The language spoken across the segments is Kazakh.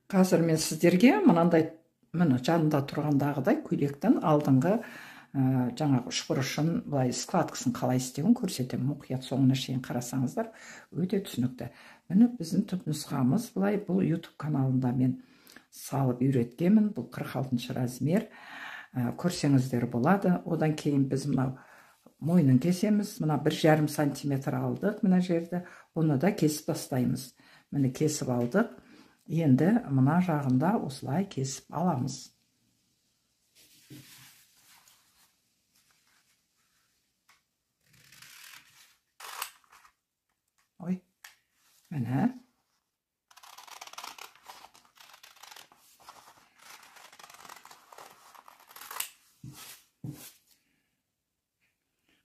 Қазір мен сіздерге мынандай міне жанында тұрғандағыдай көйлектің алдыңғы жаңағы үшбұрышын былай складкасын қалай істеуін көрсетемін. Мұқият соңына шейін қарасаңыздар, өте түсінікті. Міне біздің түпнұсқамыз былай. Бұл YouTube каналында мен салып үйреткенмін. Бұл 46 размер. Көрсеңіздер болады. Одан кейін біз мынау мойнын кесеміз. Мына 1,5 сантиметр алдық мына жерді. Оны да кесіп тастаймыз. Міне кесіп алдық. Енді мына жағында осылай кесіп аламыз. Ой, міне.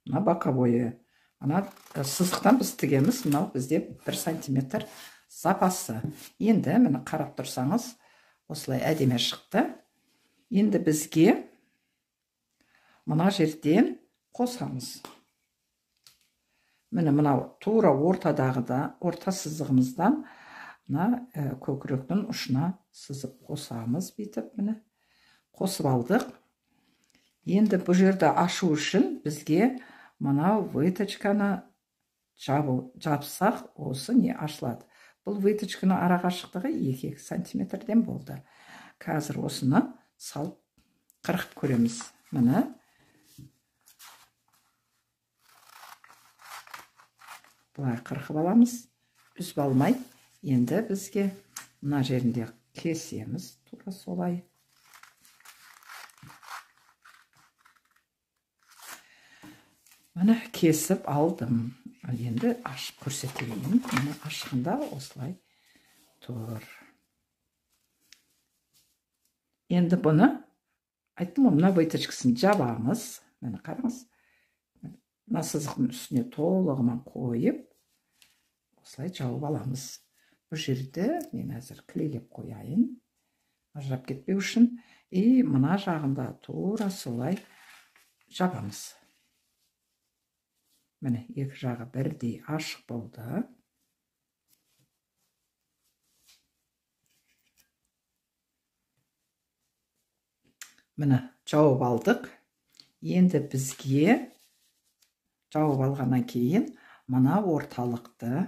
Мына боковойы. Ана сызықтан біз тігеміз. Мынау бізде 1 сантиметр запасы. Енді мені қарап тұрсаңыз, осылай әдемі шықты. Енді бізге мына жерден қосамыз. Міне мынау тура ортадағыда, орта сызығымыздан мына көкіректің ұшына сызып қосамыз бүйтіп, міне қосып алдық. Енді бұл жерді ашу үшін бізге мынау выточканы жапсақ, осы не ашылады. Бұл выточканы арақашықтығы 2 сантиметрден болды. Қазір осыны салып қырқып көреміз. Міне. Бұлай қырқып аламыз. Үзіп алмай. Енді бізге мына жерінде кесеміз. Тура солай. Міне кесіп алдым. Енді ашып көрсетейін. Міне ашқанда осылай тұр. Енді бұны айттым, мына выточкасын жабамыз. Міне қараңыз. Мына сызықтың үстіне толығымен қойып, осылай жауып аламыз. Бұл жерді мен әзір клейлеп қояйын. Ажырап кетпеу үшін. И мына жағында тура солай жабамыз. Міне, екі жағы бірдей ашық болды. Міне, жауып алдық. Енді бізге жауып алғаннан кейін мына орталықты,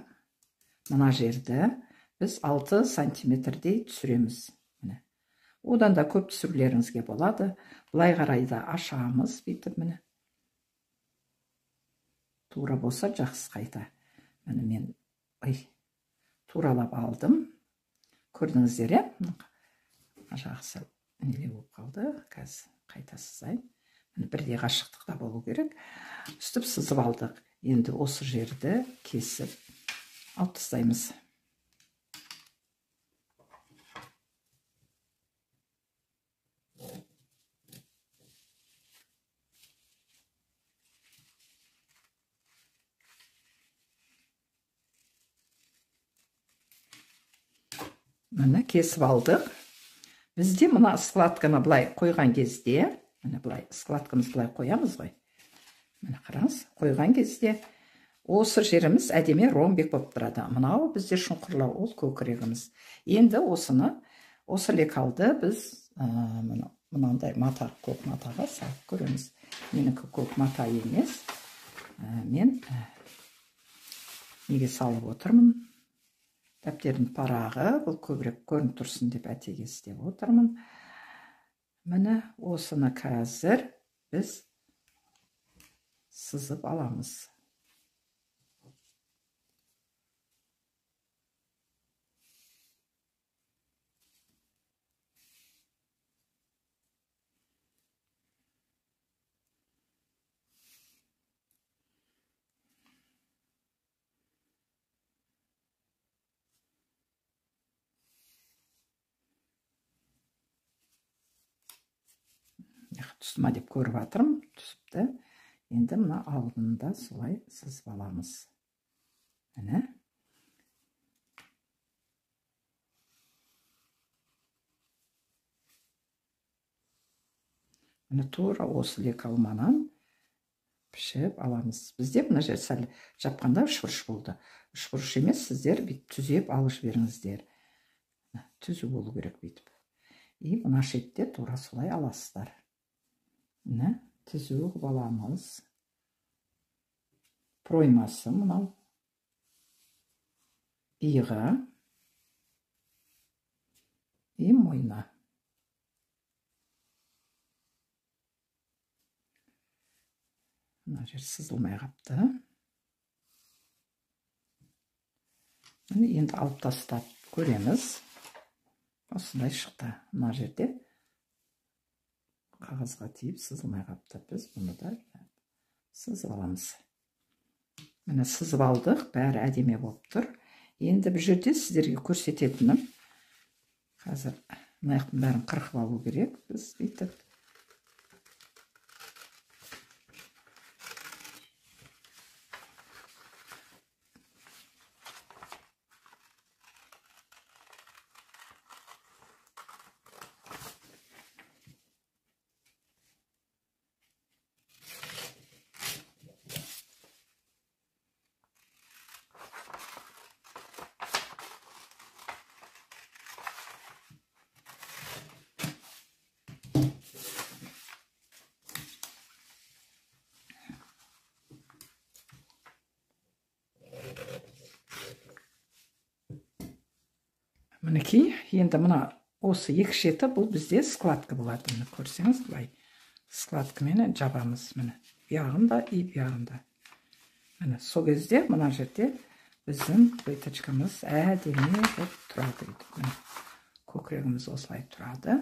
мына жерді біз 6 сантиметрдей түсіреміз. Міне. Одан да көп түсірулеріңізге болады. Бұлай қарайда ашамыз бүйтіп, міне. Тура болса жақсы қайта. Міне мен туралап алдым. Көрдіңіздер, жақсы неле болып қалды. Қазір қайта сызайын. Бірдей қашықтықта болу керек. Үстіп сызып алдық. Енді осы жерді кесіп алып тастаймыз. Міне кесіп алдық. Бізде мына складканы былай қойған кезде, міне былай складкамыз былай қоямыз ғой. Міне қараңыз, қойған кезде осы жеріміз әдемі ромбик болып тұрады. Мынау бізде шұңқырлау, ол көкірегіміз. Енді осыны, осы лекалды біз мынандай мата, көк матаға салып көреміз. Менікі көк мата емес. Мен неге салып отырмын? Дәптердің парағы, бұл көбірек көрініп тұрсын деп әтеге істеп отырмын. Міне осыны қазір біз сызып аламыз. Түсіма деп көріп атырым, түсіпті. Енді мына алдында солай сызып аламыз. Міне. Міне тура осы лекалманан пішіп аламыз. Бізде мына жер сәл жапқанда үшбұрыш болды. Үшбұрыш емес, сіздер түзеп алып жіберіңіздер. түзу болу керек бүйтіп. И мына шетте тура солай аласыздар. Міне түзу қылып аламыз. Проймасы мынау. Иығы. И мойны. Мына жер сызылмай қапты. Енді алып тастап көреміз. Осындай шықты. Мына жерде қағазға тиіп сызылмай қапты. Біз бұны да сызып аламыз. Міне сызып алдық, бәрі әдемі болып тұр. Енді бір жерде сіздерге көрсететінім, қазір мынаяқтың бәрін қырқып алу керек. Біз бүйтіп мінекей, енді мына осы екі шеті бұл бізде складка болады. Міне көрсеңіз, былай складкамен жабамыз. Міне бұяғында и бұяғында. Міне сол кезде мына жерде біздің плиточкамыз әдемі болып тұрады. Міне көкірегіміз осылай тұрады.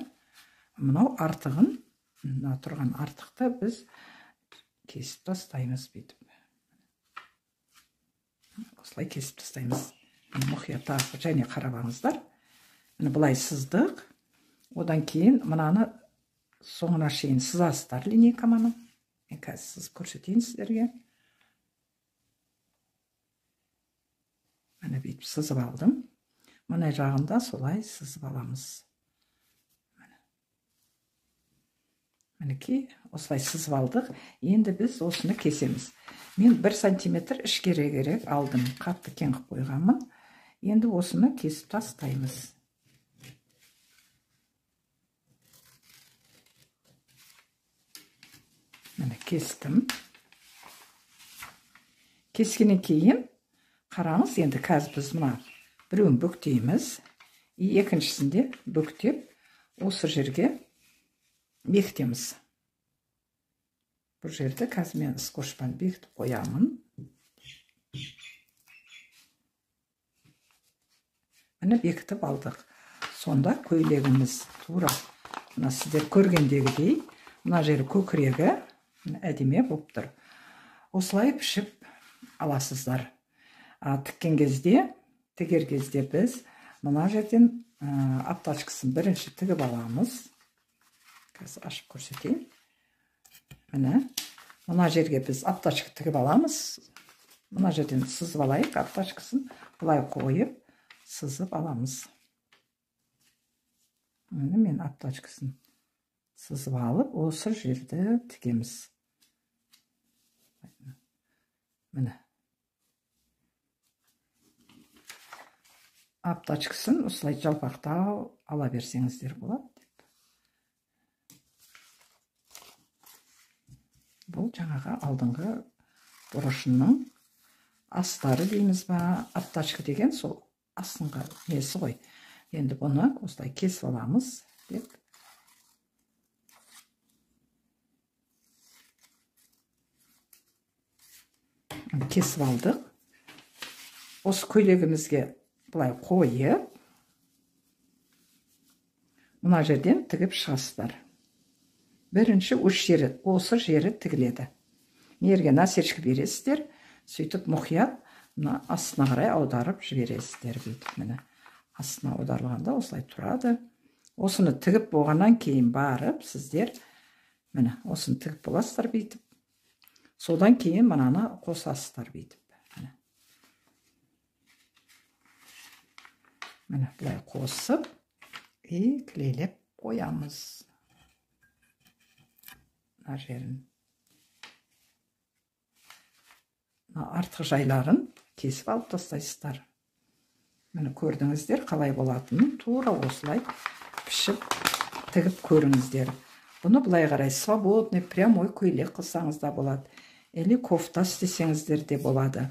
Мынау артығын, мына тұрған артықты біз кесіп тастаймыз бүйтіп. Осылай кесіп тастаймыз. Мұқият және қарабаңыздар. Бұлай сыздық. Одан кейін мынаны соңына шейін сызасыздар линейкаманы. Мен қазір сызып көрсетейін сіздерге. Міне бүйтіп сызып алдым. Мына жағында солай сызып аламыз. Мінекей, осылай сызып алдық. Енді біз осыны кесеміз. Мен 1 сантиметр ішкере керек алдым. Қатты кең қылып қойғанмын. Енді осыны кесіп тастаймыз. Міне кестім. Кескеннен кейін қараңыз, енді қазір біз мына біреуін бүктейміз. Екіншісінде бүктеп осы жерге бекітеміз. Бұл жерде қазір мен скотчпен бекітіп қоямын. Міне бекітіп алдық. Сонда көйлегіміз тура мына сіздер көргендегідей, мына жері көкірегі әдемі болып тұр. Осылай пішіп аласыздар. Тіккен кезде, тігер кезде біз мына жерден аптачкасын бірінші тігіп аламыз. Қазір ашып көрсетейін. Міне, мына жерге біз аптачка тігіп аламыз. Мына жерден сызып алайық, аптачкасын бұлай қойып сызып аламыз. Міне мен аптачкасын сызып алып, осы жерді тігеміз. Міне. Аптачкасын осылай жалпақтау ала берсеңіздер болады. Бұл жаңағы алдыңғы бұрышының астары дейміз ба, аптачка деген сол астыңғы несі ғой. Енді бұны осылай кесіп аламыз деп. Кесіп алдық. Осы көйлегімізге бұлай қойып, мына жерден тігіп шығасыздар. Бірінші осы жері тігіледі. Мерге насечка бересіздер, сөйтіп мұқият астына қарай аударып жібересіздер. Міне астына аударылғанда осылай тұрады. Осыны тігіп болғаннан кейін барып, сіздер міне осыны тігіп боласыздар бүйтіп. Содан кейін мынаны қосасыздар бүйтіп. Міне бұлай қосып, клейлеп қоямыз. Мына жерін. Артық жайларын кесіп алып тастайсыздар. Міне көрдіңіздер қалай болатынын, тура осылай пішіп тігіп көріңіздер. Бұны былай қарай свободный, прямой көйлек қылсаңыз да болады. Или кофта істесеңіздер де болады.